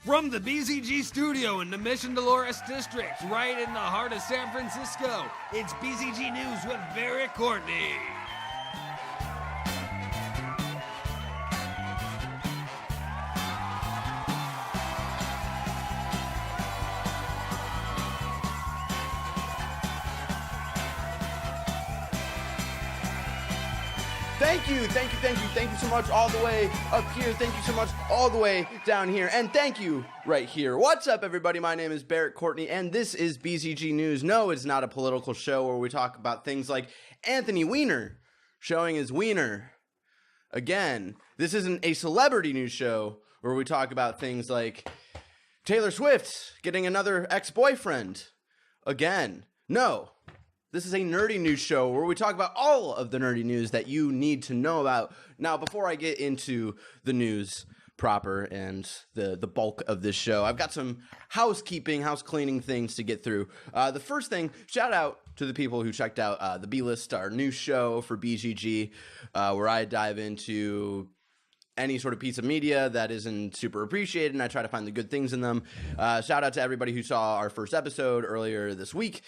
From the BzG studio in the Mission Dolores district, right in the heart of San Francisco, it's BzG News with Barrett Courtney. Thank you so much all the way up here. Thank you so much all the way down here. And thank you right here. What's up, everybody? My name is Barrett Courtney, and this is BzG News. No, it's not a political show where we talk about things like Anthony Weiner showing his wiener again. This isn't a celebrity news show where we talk about things like Taylor Swift getting another ex-boyfriend again. No. This is a nerdy news show where we talk about all of the nerdy news that you need to know about. Now, before I get into the news proper and the bulk of this show, I've got some house cleaning things to get through. The first thing, shout out to the people who checked out the B-List, our new show for BzG, where I dive into any sort of piece of media that isn't super appreciated, and I try to find the good things in them. Shout out to everybody who saw our first episode earlier this week,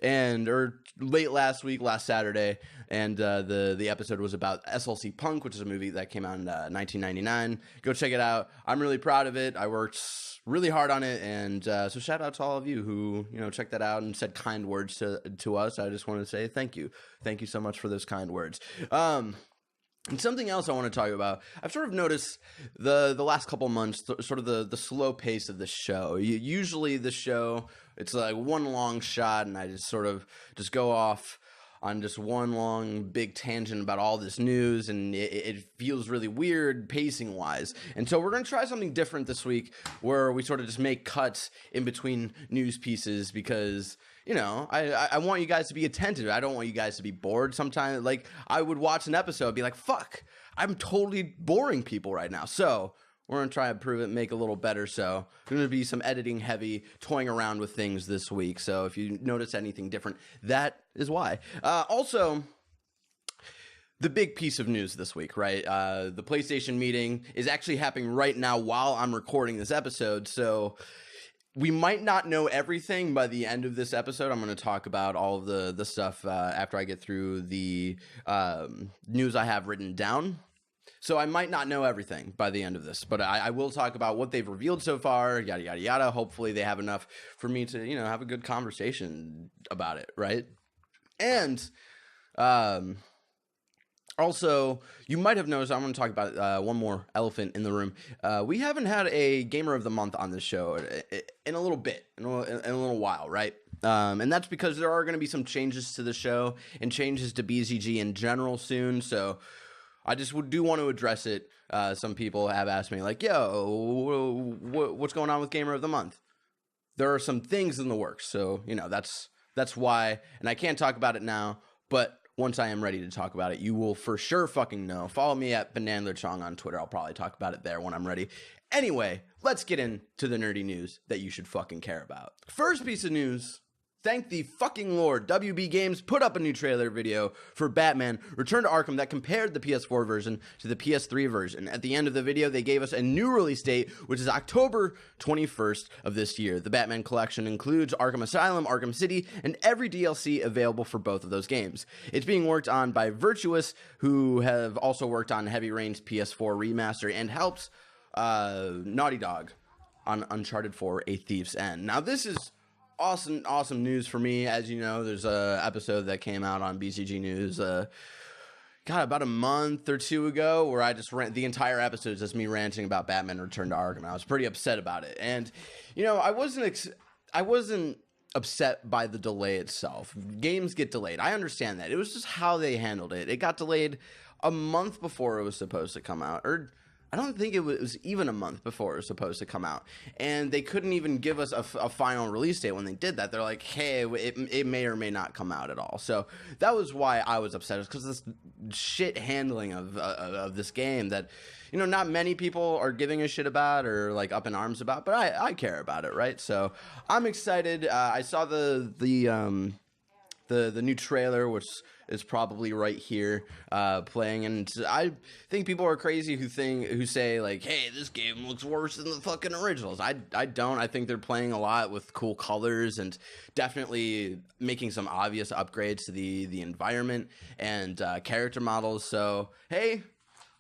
or late last Saturday, and the episode was about SLC Punk, which is a movie that came out in 1999. Go check it out. I'm really proud of it. I worked really hard on it, and so shout out to all of you who checked that out and said kind words to us. I just want to say thank you so much for those kind words. And something else I want to talk about, I've sort of noticed the last couple months, sort of the slow pace of the show. Usually the show, it's like one long shot, and I just go off on just one long big tangent about all this news, and it feels really weird pacing wise. And so we're going to try something different this week where we sort of just make cuts in between news pieces because I want you guys to be attentive. I don't want you guys to be bored. Sometimes, like, I would watch an episode and be like, fuck, I'm totally boring people right now. So we're going to try and improve it, make it a little better. So there's going to be some editing heavy, toying around with things this week. So if you notice anything different, that is why. Also, the big piece of news this week, right? The PlayStation meeting is actually happening right now while I'm recording this episode. So we might not know everything by the end of this episode. I'm going to talk about all of the stuff after I get through the news I have written down. So I might not know everything by the end of this, but I will talk about what they've revealed so far, yada, yada, yada. Hopefully they have enough for me to, have a good conversation about it, right? And also, you might have noticed, I'm going to talk about one more elephant in the room. We haven't had a Gamer of the Month on this show in a little bit, in a little while, right? And that's because there are going to be some changes to the show and changes to BzG in general soon, so I just do want to address it. Some people have asked me, like, yo, what's going on with Gamer of the Month? There are some things in the works, so, that's why, and I can't talk about it now, but once I am ready to talk about it, you will for sure fucking know. Follow me at BananaChong on Twitter. I'll probably talk about it there when I'm ready. Anyway, let's get into the nerdy news that you should fucking care about. First piece of news. Thank the fucking Lord, WB Games put up a new trailer video for Batman Return to Arkham that compared the PS4 version to the PS3 version. At the end of the video, they gave us a new release date, which is October 21st of this year. The Batman collection includes Arkham Asylum, Arkham City, and every DLC available for both of those games. It's being worked on by Virtuous, who have also worked on Heavy Rain's PS4 remaster, and helps Naughty Dog on Uncharted 4: A Thief's End. Now, this is awesome news for me. As you know, there's a episode that came out on BzG News about a month or two ago where I just the entire episode is just me ranting about Batman Return to Arkham. I was pretty upset about it, and I wasn't upset by the delay itself. Games get delayed. I understand that. It was just how they handled it. It got delayed a month before it was supposed to come out, or I don't think it was even a month before it was supposed to come out. And they couldn't even give us a final release date when they did that. They're like, hey, it may or may not come out at all. So that was why I was upset. It's because this shit handling of this game that, not many people are giving a shit about or like up in arms about, but I care about it, right? So I'm excited. I saw the the new trailer, which is probably right here playing, and I think people are crazy who say like, hey, this game looks worse than the fucking originals. I don't. I think they're playing a lot with cool colors and definitely making some obvious upgrades to the environment and character models. So hey,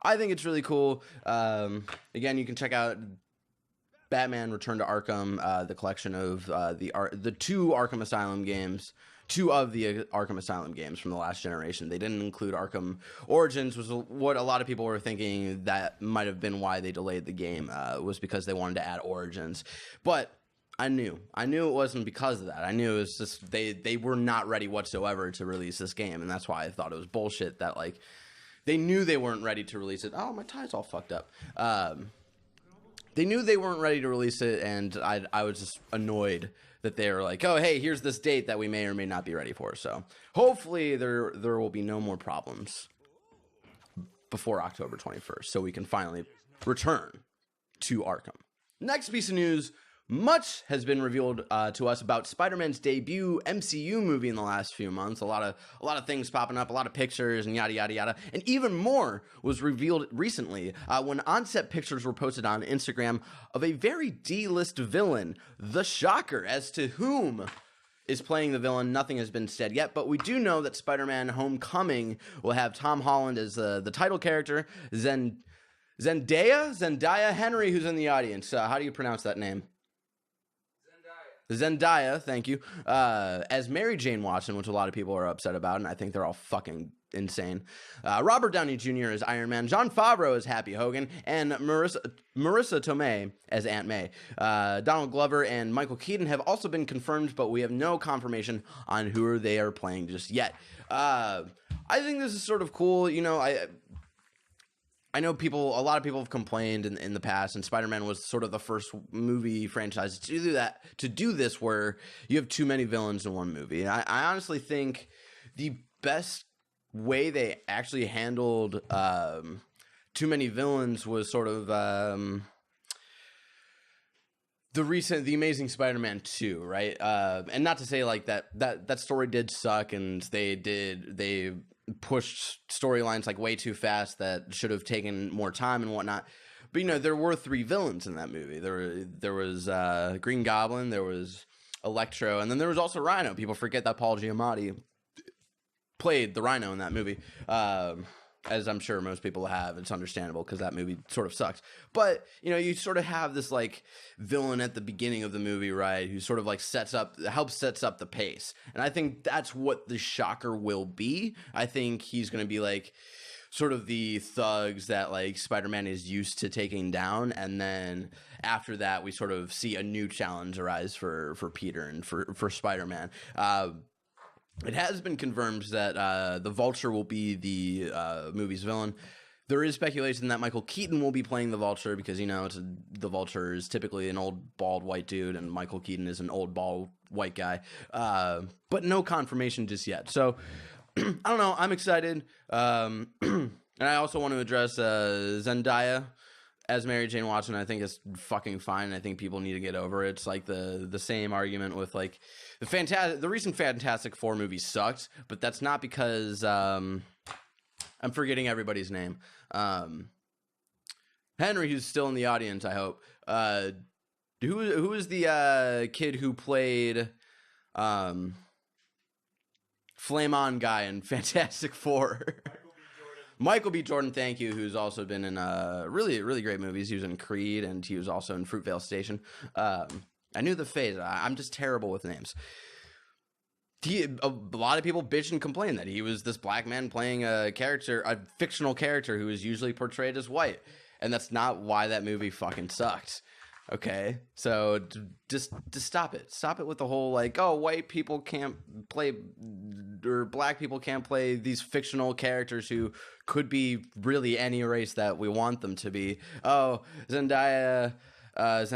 I think it's really cool. Again, you can check out Batman Return to Arkham, the collection of the two Arkham Asylum games. Two of the Arkham Asylum games from the last generation. They didn't include Arkham Origins, was what a lot of people were thinking that might have been why they delayed the game, was because they wanted to add Origins. But I knew it wasn't because of that. I knew it was just they were not ready whatsoever to release this game, and that's why I thought it was bullshit that like they knew they weren't ready to release it. Oh, my tie's all fucked up. They knew they weren't ready to release it, and I was just annoyed that they were like, oh, hey, here's this date that we may or may not be ready for. So hopefully there will be no more problems before October 21st, so we can finally return to Arkham. Next piece of news. Much has been revealed to us about Spider-Man's debut MCU movie in the last few months. A lot of things popping up, a lot of pictures and yada yada yada. And even more was revealed recently when on-set pictures were posted on Instagram of a very D-list villain, the Shocker. As to whom is playing the villain, nothing has been said yet, but we do know that SpiderMan Homecoming will have Tom Holland as the title character, Zendaya Henry, who's in the audience. How do you pronounce that name? Zendaya, thank you, as Mary Jane Watson, which a lot of people are upset about, and I think they're all fucking insane. Robert Downey Jr. as Iron Man, Jon Favreau as Happy Hogan, and Marissa Tomei as Aunt May. Donald Glover and Michael Keaton have also been confirmed, but we have no confirmation on who they are playing just yet. I think this is sort of cool. You know, I know a lot of people have complained in the past, and Spider-Man was sort of the first movie franchise to do this where you have too many villains in one movie. And I honestly think the best way they actually handled too many villains was sort of the Amazing Spider-Man 2, right? And not to say like that story did suck, and they pushed storylines like way too fast that should have taken more time and whatnot. But you know, there were 3 villains in that movie. There was Green Goblin, there was Electro, and then there was also Rhino. People forget that Paul Giamatti played the Rhino in that movie. As I'm sure most people have. It's understandable because that movie sort of sucks. But, you know, you sort of have this, like, villain at the beginning of the movie, right, who sort of, like, helps sets up the pace. And I think that's what the Shocker will be. I think he's going to be, like, sort of the thugs that, like, Spider-Man is used to taking down. And then after that, we sort of see a new challenge arise for Peter and for Spider-Man. It has been confirmed that the Vulture will be the movie's villain. There is speculation that Michael Keaton will be playing the Vulture because, you know, the Vulture is typically an old, bald, white dude, and Michael Keaton is an old, bald, white guy. But no confirmation just yet. So, I don't know. I'm excited. And I also want to address Zendaya as Mary Jane Watson. I think is fucking fine. I think people need to get over it. It's like the same argument with like the recent Fantastic Four movie sucked, but that's not because I'm forgetting everybody's name. Henry, who's still in the audience, I hope. Who is the kid who played Flame On guy in Fantastic Four? Michael B. Jordan, thank you, who's also been in really, really great movies. He was in Creed, and he was also in Fruitvale Station. I knew the phase. I'm just terrible with names. A lot of people bitch and complain that he was this black man playing a fictional character who is usually portrayed as white. And that's not why that movie fucking sucked. Okay, so just stop it. Stop it with the whole like, oh, white people can't play or black people can't play these fictional characters who could be really any race that we want them to be. Oh, Zendaya, I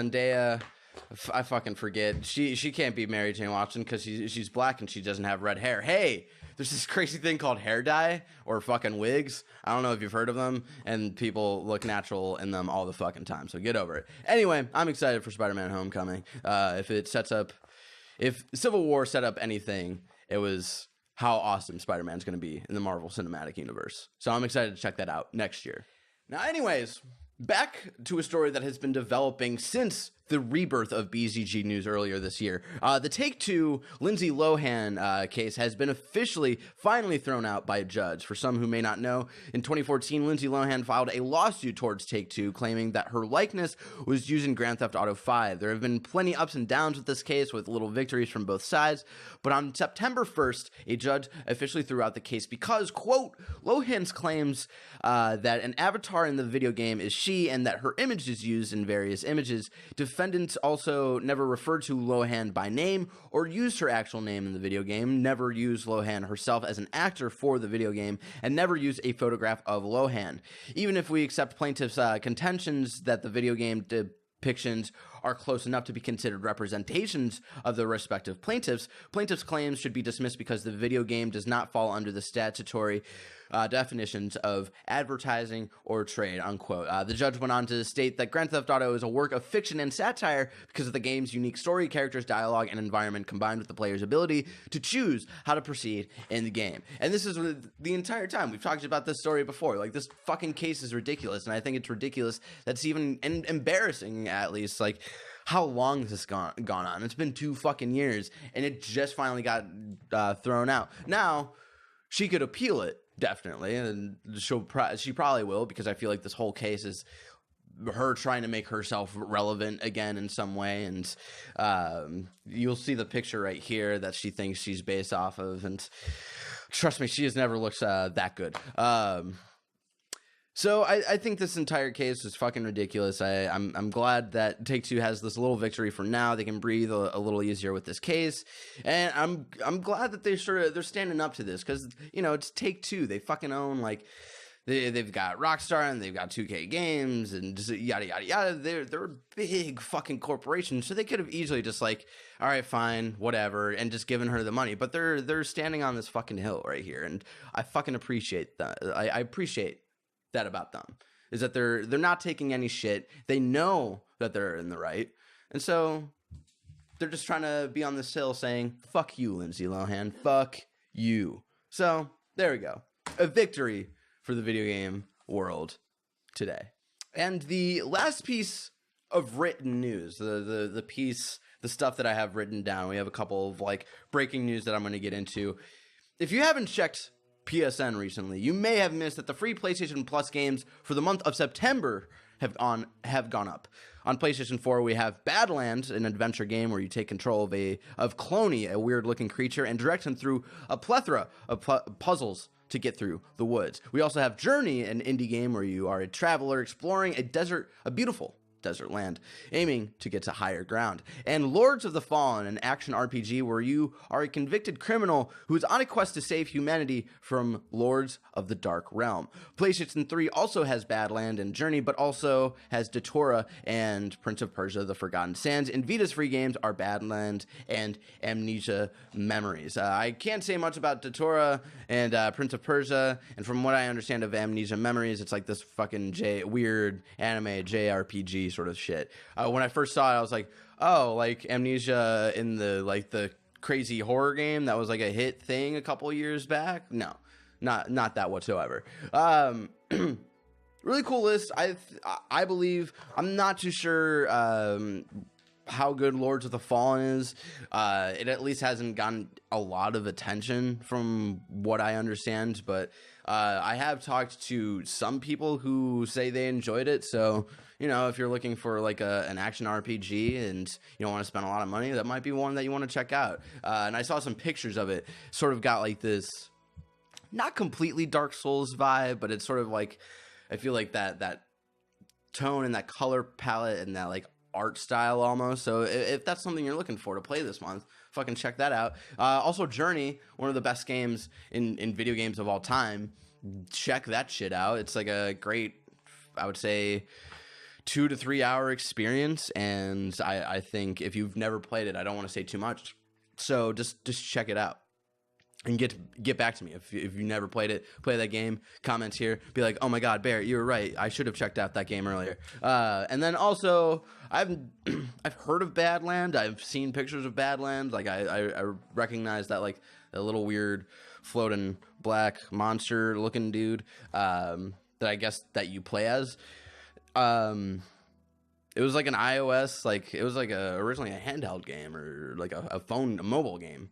fucking forget. She can't be Mary Jane Watson because she's black and she doesn't have red hair. Hey, there's this crazy thing called hair dye or fucking wigs. I don't know if you've heard of them, and people look natural in them all the fucking time, so get over it. Anyway, I'm excited for Spider-Man Homecoming. If Civil War set up anything, it was how awesome Spider-Man's going to be in the Marvel Cinematic Universe. So I'm excited to check that out next year. Now, anyways, back to a story that has been developing since the rebirth of BzG News earlier this year. The Take-Two Lindsay Lohan case has been finally thrown out by a judge. For some who may not know, in 2014, Lindsay Lohan filed a lawsuit towards Take-Two claiming that her likeness was used in Grand Theft Auto 5. There have been plenty ups and downs with this case, with little victories from both sides, but on September 1st, a judge officially threw out the case because, quote, Lohan's claims that an avatar in the video game is she and that her image is used in various images. Defendants also never referred to Lohan by name or used her actual name in the video game, never used Lohan herself as an actor for the video game, and never used a photograph of Lohan. Even if we accept plaintiffs' contentions that the video game depictions are close enough to be considered representations of the respective plaintiffs' claims should be dismissed because the video game does not fall under the statutory definitions of advertising or trade, unquote. The judge went on to state that Grand Theft Auto is a work of fiction and satire because of the game's unique story, characters, dialogue, and environment combined with the player's ability to choose how to proceed in the game. And this is the entire time. We've talked about this story before. Like, this fucking case is ridiculous, and I think it's ridiculous that's even embarrassing, at least, like, how long this has gone on. It's been 2 fucking years, and it just finally got thrown out. Now, she could appeal it, definitely, and she probably will, because I feel like this whole case is her trying to make herself relevant again in some way, and you'll see the picture right here that she thinks she's based off of, and trust me, she has never looked that good. So I think this entire case is fucking ridiculous. I'm glad that Take-Two has this little victory for now. They can breathe a little easier with this case, and I'm glad that they're standing up to this, because you know, it's Take-Two. They fucking own, like, they've got Rockstar and they've got 2K Games and just yada yada yada. They're a big fucking corporation, so they could have easily just like, all right, fine, whatever, and just given her the money. But they're standing on this fucking hill right here, and I fucking appreciate that. I appreciate that about them, is that they're not taking any shit. They know that they're in the right, and so they're just trying to be on this hill saying, fuck you, Lindsay Lohan, fuck you. So there we go, a victory for the video game world today. And the last piece of written news, the piece, the stuff that I have written down, we have a couple of like breaking news that I'm going to get into. If you haven't checked PSN recently, you may have missed that the free PlayStation Plus games for the month of September have gone up. On PlayStation 4, we have Badlands, an adventure game where you take control of Cloney, a weird-looking creature, and direct him through a plethora of puzzles to get through the woods. We also have Journey, an indie game where you are a traveler exploring a beautiful desert land, aiming to get to higher ground. And Lords of the Fallen, an action RPG where you are a convicted criminal who is on a quest to save humanity from Lords of the Dark Realm. PlayStation 3 also has Badland and Journey, but also has Datura and Prince of Persia: The Forgotten Sands. And Vita's free games are Badland and Amnesia Memories. I can't say much about Datura and Prince of Persia, and from what I understand of Amnesia Memories, it's like this fucking weird anime JRPG sort of shit. When I first saw it, I was like, oh, like Amnesia in the crazy horror game that was like a hit thing a couple years back. No, not that whatsoever. Really cool list. I believe, I'm not too sure how good Lords of the Fallen is. It at least hasn't gotten a lot of attention from what I understand, but I have talked to some people who say they enjoyed it. So, you know, if you're looking for like an action RPG and you don't want to spend a lot of money, that might be one that you want to check out. And I saw some pictures of it. Sort of got like this, not completely Dark Souls vibe, but it's sort of like, I feel like that tone and that color palette and that like art style almost. So if that's something you're looking for to play this month, fucking check that out. Also Journey, one of the best games in video games of all time. Check that shit out. It's like a great, I would say, 2 to 3 hour experience, and I think if you've never played it, I don't want to say too much, so just check it out. and get back to me if you never played it. Play that game. Comments here. Be like, oh my God, Barrett, you were right. I should have checked out that game earlier. And then also, I've heard of Badland. I've seen pictures of Badland. Like I recognize that, like, a little weird floating black monster looking dude that I guess that you play as. It was like an iOS, like it was like originally a handheld game or like a mobile game.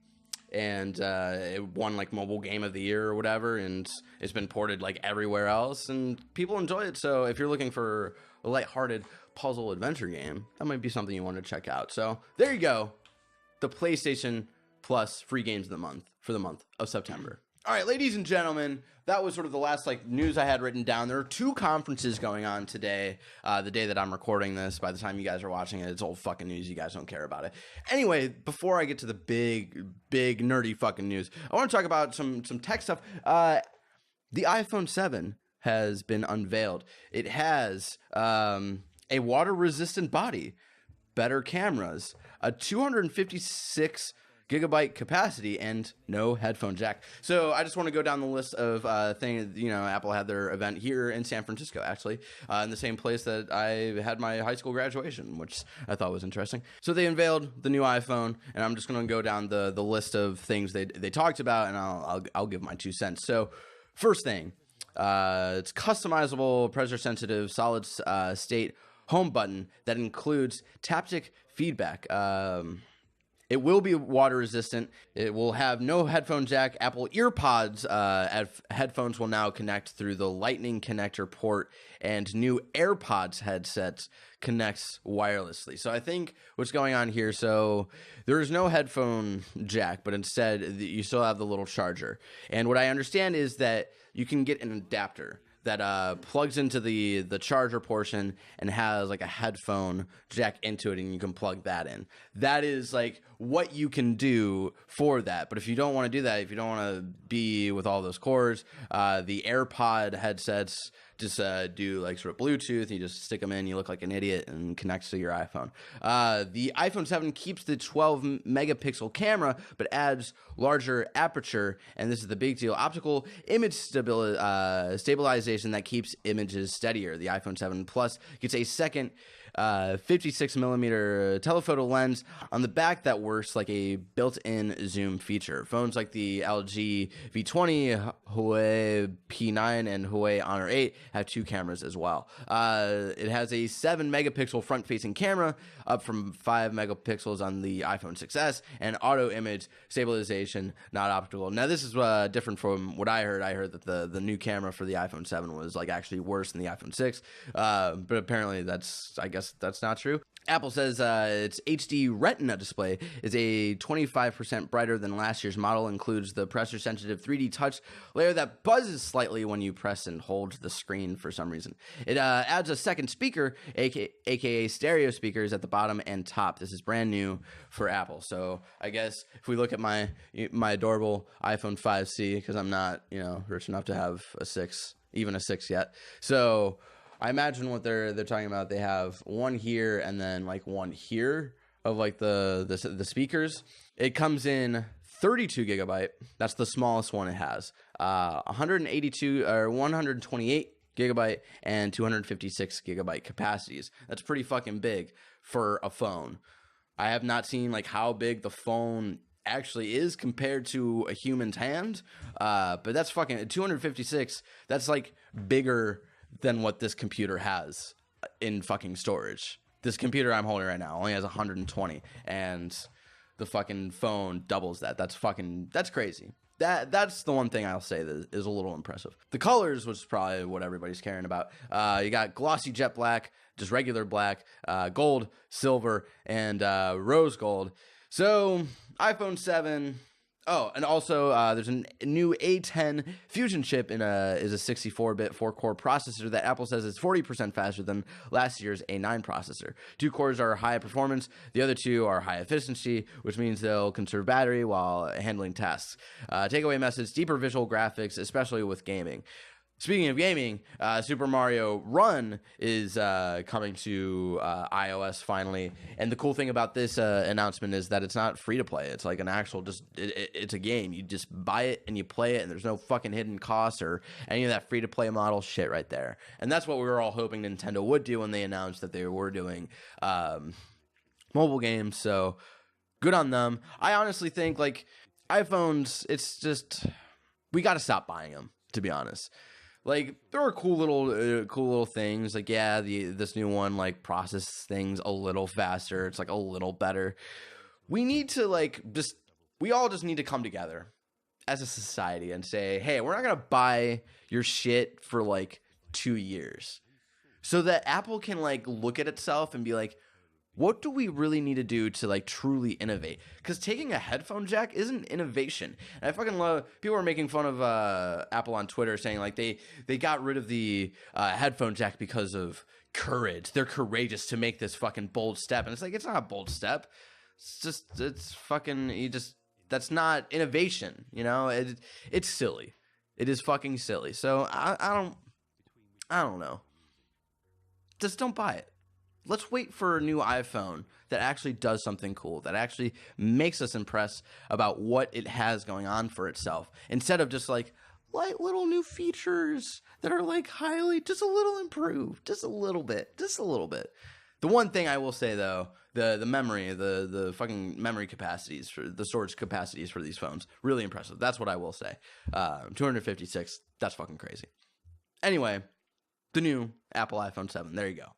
And it won like mobile game of the year or whatever, and it's been ported like everywhere else, and people enjoy it. So if you're looking for a lighthearted puzzle adventure game, that might be something you want to check out. So there you go, the PlayStation Plus free games of the month for the month of September. All right, ladies and gentlemen, that was sort of the last like news I had written down. There are 2 conferences going on today, the day that I'm recording this. By the time you guys are watching it, it's old fucking news. You guys don't care about it. Anyway, before I get to the big nerdy fucking news, I want to talk about some tech stuff. The iPhone 7 has been unveiled. It has a water-resistant body, better cameras, a 256 gigabyte capacity, and no headphone jack. So I just want to go down the list of things. You know, Apple had their event here in San Francisco, actually, in the same place that I had my high school graduation, which I thought was interesting. So they unveiled the new iPhone, and I'm just going to go down the list of things they talked about, and I'll give my 2 cents. So first thing, it's customizable, pressure-sensitive, solid state home button that includes taptic feedback. It will be water resistant. It will have no headphone jack. Apple EarPods headphones will now connect through the Lightning connector port, and new AirPods headsets connects wirelessly. So I think what's going on here, so there is no headphone jack, but instead you still have the little charger. And what I understand is that you can get an adapter that plugs into the charger portion and has like a headphone jack into it, and you can plug that in. That is like what you can do for that. But if you don't want to do that, if you don't want to be with all those cords, the AirPod headsets just do like sort of Bluetooth. You just stick them in, you look like an idiot, and connects to your iPhone. The iPhone 7 keeps the 12 megapixel camera, but adds larger aperture, and this is the big deal, optical image stabilization that keeps images steadier. The iPhone 7 Plus gets a second 56 millimeter telephoto lens on the back that works like a built-in zoom feature. Phones like the LG V20, Huawei P9, and Huawei Honor 8 have 2 cameras as well. It has a 7 megapixel front-facing camera, up from 5 megapixels on the iPhone 6s, and auto image stabilization, not optical. Now this is different from what I heard. I heard that the new camera for the iPhone 7 was like actually worse than the iPhone 6, but apparently I guess that's not true. Apple says its HD Retina display is a 25% brighter than last year's model, includes the pressure-sensitive 3D touch layer that buzzes slightly when you press and hold the screen for some reason. It adds a second speaker, aka stereo speakers, at the bottom and top. This is brand new for Apple. So I guess if we look at my adorable iPhone 5C, because I'm not rich enough to have even a 6 yet. So I imagine what they're talking about. They have one here and then like one here of like the speakers. It comes in 32 gigabyte. That's the smallest one it has. 182 or 128 gigabyte and 256 gigabyte capacities. That's pretty fucking big for a phone. I have not seen like how big the phone actually is compared to a human's hand. But that's fucking 256. That's like bigger than what this computer has in fucking storage. This computer I'm holding right now only has 120, and the fucking phone doubles that. That's crazy. That's the one thing I'll say that is a little impressive. The colors, which is probably what everybody's caring about. You got glossy jet black, just regular black, gold, silver, and rose gold. So iPhone 7. Oh, and also there's a new A10 Fusion chip is a 64-bit 4-core processor that Apple says is 40% faster than last year's A9 processor. 2 cores are high performance, the other 2 are high efficiency, which means they'll conserve battery while handling tasks. Takeaway message: deeper visual graphics, especially with gaming. Speaking of gaming, Super Mario Run is coming to iOS finally. And the cool thing about this announcement is that it's not free to play. It's like an actual it's a game. You just buy it and you play it, and there's no fucking hidden costs or any of that free to play model shit right there. And that's what we were all hoping Nintendo would do when they announced that they were doing mobile games. So good on them. I honestly think like iPhones, it's just we got to stop buying them, to be honest. Like, there are cool little things. Like, yeah, this new one, like, processes things a little faster. It's, like, a little better. We need to, like, we all just need to come together as a society and say, hey, we're not going to buy your shit for, like, 2 years. So that Apple can, like, look at itself and be like, what do we really need to do to, like, truly innovate? Because taking a headphone jack isn't innovation. And I fucking love... People are making fun of Apple on Twitter saying, like, they got rid of the headphone jack because of courage. They're courageous to make this fucking bold step. And it's like, it's not a bold step. It's fucking... That's not innovation, you know? It's silly. It is fucking silly. So, I don't know. Just don't buy it. Let's wait for a new iPhone that actually does something cool, that actually makes us impressed about what it has going on for itself, instead of just like light little new features that are like just a little improved, just a little bit. The one thing I will say though, the memory, the fucking memory capacities, for the storage capacities for these phones, really impressive. That's what I will say. 256, that's fucking crazy. Anyway, the new Apple iPhone 7, there you go.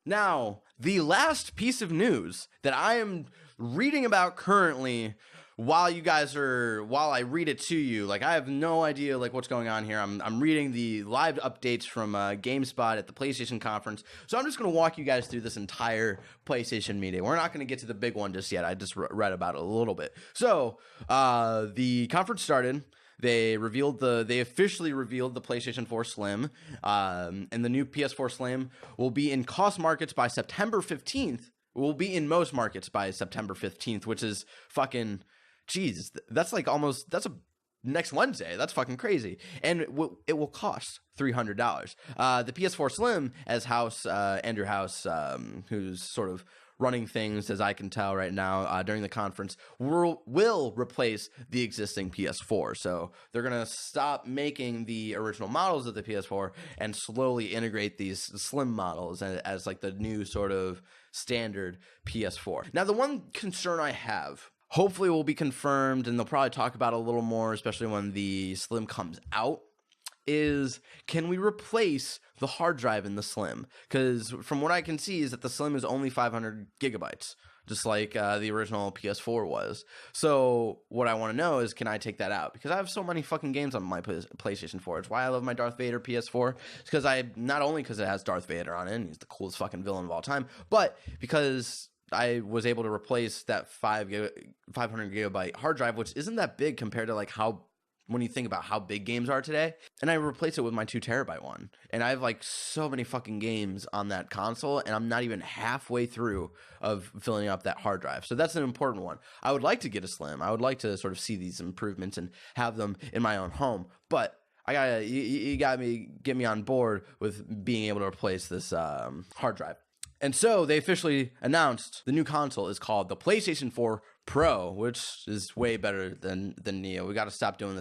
Now, the last piece of news that I am reading about currently while I read it to you, like I have no idea like what's going on here. I'm reading the live updates from GameSpot at the PlayStation Conference. So I'm just going to walk you guys through this entire PlayStation meeting. We're not going to get to the big one just yet. I just read about it a little bit. So, the conference started. They officially revealed the PlayStation 4 Slim, and the new PS4 Slim will be in cost markets by September 15th. Will be in most markets by September 15th, which is fucking, jeez, that's like almost, that's a next Wednesday. That's fucking crazy. And it will cost $300. The PS4 Slim, as Andrew House, who's sort of running things, as I can tell right now, during the conference, will replace the existing PS4. So they're going to stop making the original models of the PS4 and slowly integrate these slim models as like the new sort of standard PS4. Now, the one concern I have, hopefully will be confirmed, and they'll probably talk about it a little more, especially when the Slim comes out, is can we replace the hard drive in the Slim? Because from what I can see is that the Slim is only 500 gigabytes, just like the original PS4 was. So what I want to know is, can I take that out? Because I have so many fucking games on my PlayStation 4. It's why I love my Darth Vader PS4. It's because not only because it has Darth Vader on it, and he's the coolest fucking villain of all time, but because I was able to replace that 500 gigabyte hard drive, which isn't that big compared to like when you think about how big games are today, and I replace it with my 2 terabyte one. And I have like so many fucking games on that console, and I'm not even halfway through of filling up that hard drive. So that's an important one. I would like to get a Slim. I would like to sort of see these improvements and have them in my own home. But you got me, get me on board with being able to replace this hard drive. And so they officially announced the new console is called the PlayStation 4 Pro, which is way better than Neo. We got to stop doing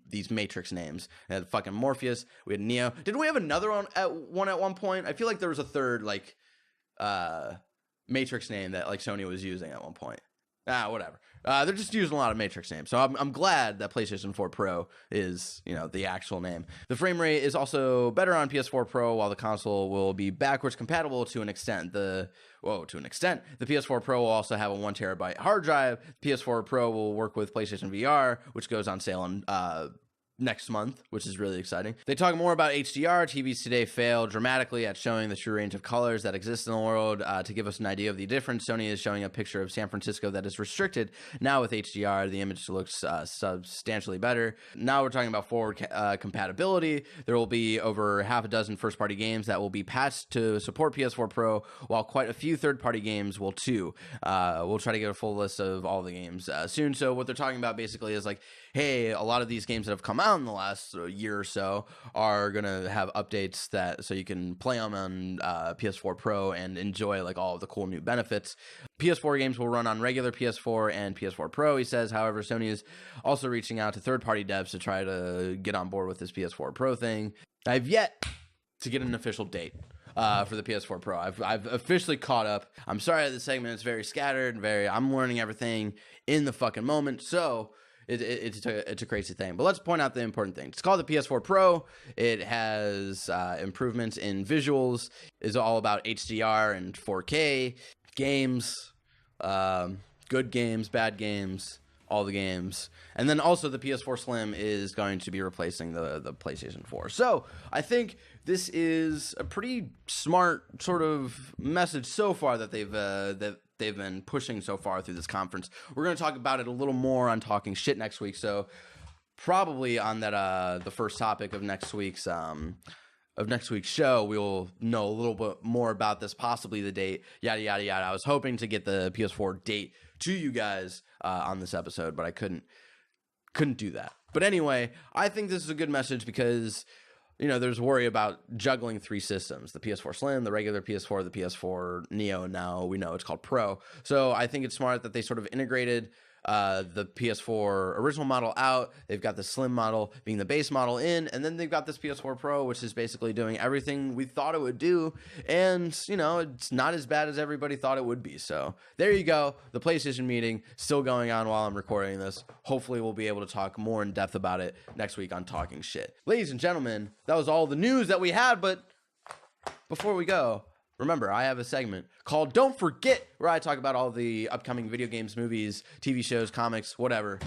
these Matrix names. We had fucking Morpheus. We had Neo. Didn't we have another one at one point? I feel like there was a third like Matrix name that like Sony was using at one point. Whatever. They're just using a lot of Matrix names. So I'm glad that PlayStation 4 Pro is, the actual name. The frame rate is also better on PS4 Pro, while the console will be backwards compatible to an extent. The PS4 Pro will also have a 1 terabyte hard drive. PS4 Pro will work with PlayStation VR, which goes on sale on next month, which is really exciting. They talk more about HDR. TVs today fail dramatically at showing the true range of colors that exist in the world. To give us an idea of the difference, Sony is showing a picture of San Francisco that is restricted. Now with HDR, the image looks substantially better. Now we're talking about forward compatibility. There will be over half a dozen first-party games that will be patched to support PS4 Pro, while quite a few third-party games will too. We'll try to get a full list of all the games soon. So what they're talking about basically is like, hey, a lot of these games that have come around in the last year or so are gonna have updates so you can play them on PS4 Pro and enjoy like all of the cool new benefits. PS4 games will run on regular PS4 and PS4 Pro, he says. However, Sony is also reaching out to third-party devs to try to get on board with this PS4 Pro thing. I've yet to get an official date for the PS4 Pro. I've officially caught up. I'm sorry that this segment is very scattered, I'm learning everything in the fucking moment, so it's a crazy thing. But let's point out the important thing. It's called the PS4 Pro. It has improvements in visuals. It's all about HDR and 4K games, good games, bad games, all the games. And then also the PS4 Slim is going to be replacing the PlayStation 4. So I think this is a pretty smart sort of message so far that they've been pushing so far through this conference. We're going to talk about it a little more on Talking Shit next week. So probably on that the first topic of next week's show, we'll know a little bit more about this, possibly the date, yada yada yada. I was hoping to get the PS4 date to you guys on this episode, but I couldn't do that. But anyway, I think this is a good message because, you know, there's worry about juggling three systems: the PS4 Slim, the regular PS4, the PS4 Neo, and now we know it's called Pro. So I think it's smart that they sort of integrated the PS4 original model out. They've got the Slim model being the base model in, and then they've got this PS4 Pro, which is basically doing everything we thought it would do. And, you know, it's not as bad as everybody thought it would be. So there you go. The PlayStation meeting still going on while I'm recording this. Hopefully we'll be able to talk more in depth about it next week on Talking Shit. Ladies and gentlemen, that was all the news that we had. But before we go, remember, I have a segment called Don't Forget, where I talk about all the upcoming video games, movies, TV shows, comics, whatever,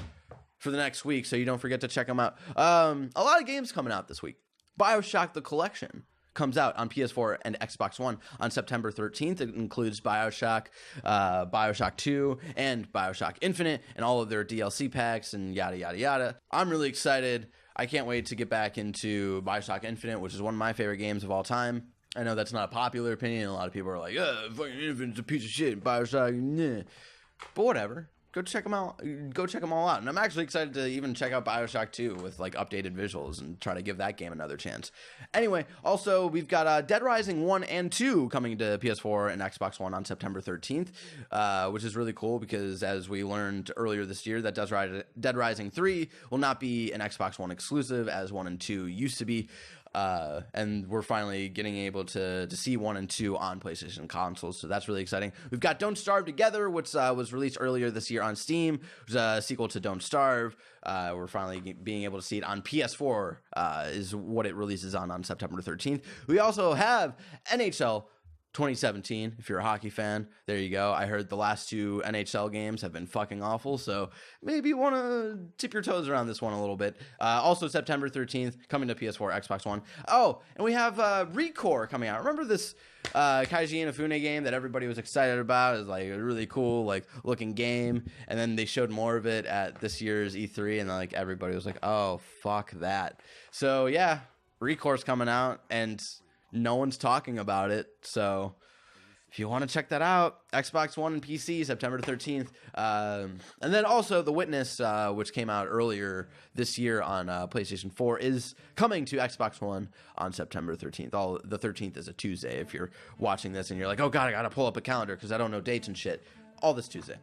for the next week, so you don't forget to check them out. A lot of games coming out this week. BioShock The Collection comes out on PS4 and Xbox One on September 13th. It includes BioShock, BioShock 2, and BioShock Infinite, and all of their DLC packs, and yada, yada, yada. I'm really excited. I can't wait to get back into BioShock Infinite, which is one of my favorite games of all time. I know that's not a popular opinion. A lot of people are like, fucking Infinite's a piece of shit. BioShock, nah. But whatever. Go check them out. Go check them all out. And I'm actually excited to even check out BioShock 2 with like updated visuals and try to give that game another chance. Anyway, also we've got Dead Rising 1 and 2 coming to PS4 and Xbox One on September 13th, which is really cool because as we learned earlier this year, that Dead Rising 3 will not be an Xbox One exclusive as 1 and 2 used to be. And we're finally getting able to see 1 and 2 on PlayStation consoles, so that's really exciting. We've got Don't Starve Together, which was released earlier this year on Steam. It was a sequel to Don't Starve. We're finally being able to see it on PS4, is what it releases on September 13th. We also have NHL 2017, if you're a hockey fan. There you go. I heard the last two NHL games have been fucking awful, so maybe you want to tip your toes around this one a little bit. Also, September 13th, coming to PS4, Xbox One. Oh, and we have Recore coming out. Remember this Kaiji Inafune game that everybody was excited about? It was like a really cool, like, looking game, and then they showed more of it at this year's E3, and like everybody was like, oh, fuck that. So, yeah, Recore's coming out, and no one's talking about it, so if you want to check that out, Xbox One and PC, September 13th. And then also The Witness, which came out earlier this year on PlayStation 4, is coming to Xbox One on September 13th. The 13th is a Tuesday if you're watching this and you're like, oh god, I gotta pull up a calendar because I don't know dates and shit. All this Tuesday.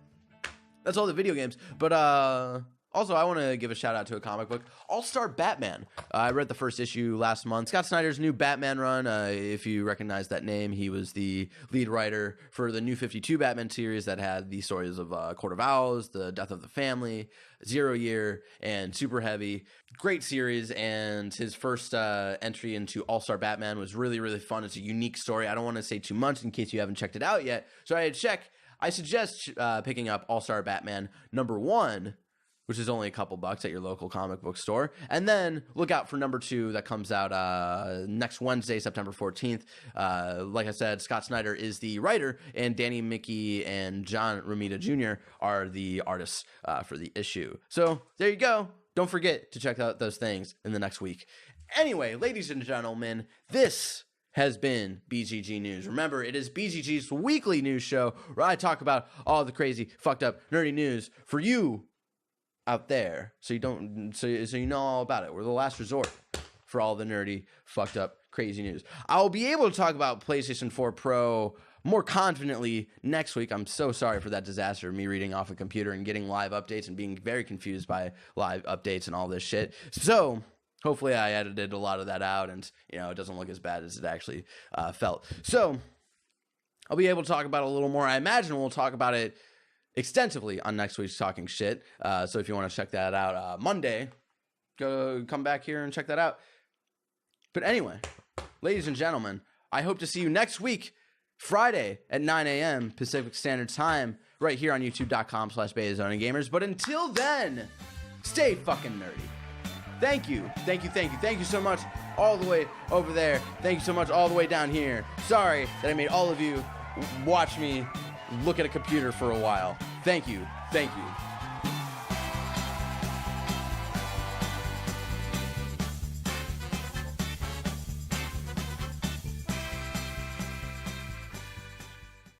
That's all the video games. But also, I want to give a shout out to a comic book, All-Star Batman. I read the first issue last month. Scott Snyder's new Batman run. If you recognize that name, he was the lead writer for the New 52 Batman series that had the stories of Court of Owls, The Death of the Family, Zero Year, and Super Heavy. Great series, and his first entry into All-Star Batman was really, really fun. It's a unique story. I don't want to say too much in case you haven't checked it out yet. So I suggest picking up All-Star Batman #1, which is only a couple bucks at your local comic book store. And then look out for #2 that comes out next Wednesday, September 14th. Like I said, Scott Snyder is the writer, and Danny Mickey and John Romita Jr. are the artists for the issue. So there you go. Don't forget to check out those things in the next week. Anyway, ladies and gentlemen, this has been BzG News. Remember, it is BzG's weekly news show where I talk about all the crazy, fucked up, nerdy news for you, out there, so you know all about it. We're the last resort for all the nerdy, fucked up, crazy news. I'll be able to talk about PlayStation 4 Pro more confidently next week. I'm so sorry for that disaster of me reading off a computer and getting live updates and being very confused by live updates and all this shit. So hopefully I edited a lot of that out and, it doesn't look as bad as it actually felt. So I'll be able to talk about it a little more. I imagine we'll talk about it extensively on next week's Talking Shit. So if you want to check that out Monday, come back here and check that out. But anyway, ladies and gentlemen, I hope to see you next week, Friday at 9 a.m. Pacific Standard Time, right here on youtube.com/BetaZoningGamers. But until then, stay fucking nerdy. Thank you so much all the way over there. Thank you so much all the way down here. Sorry that I made all of you watch me look at a computer for a while. Thank you.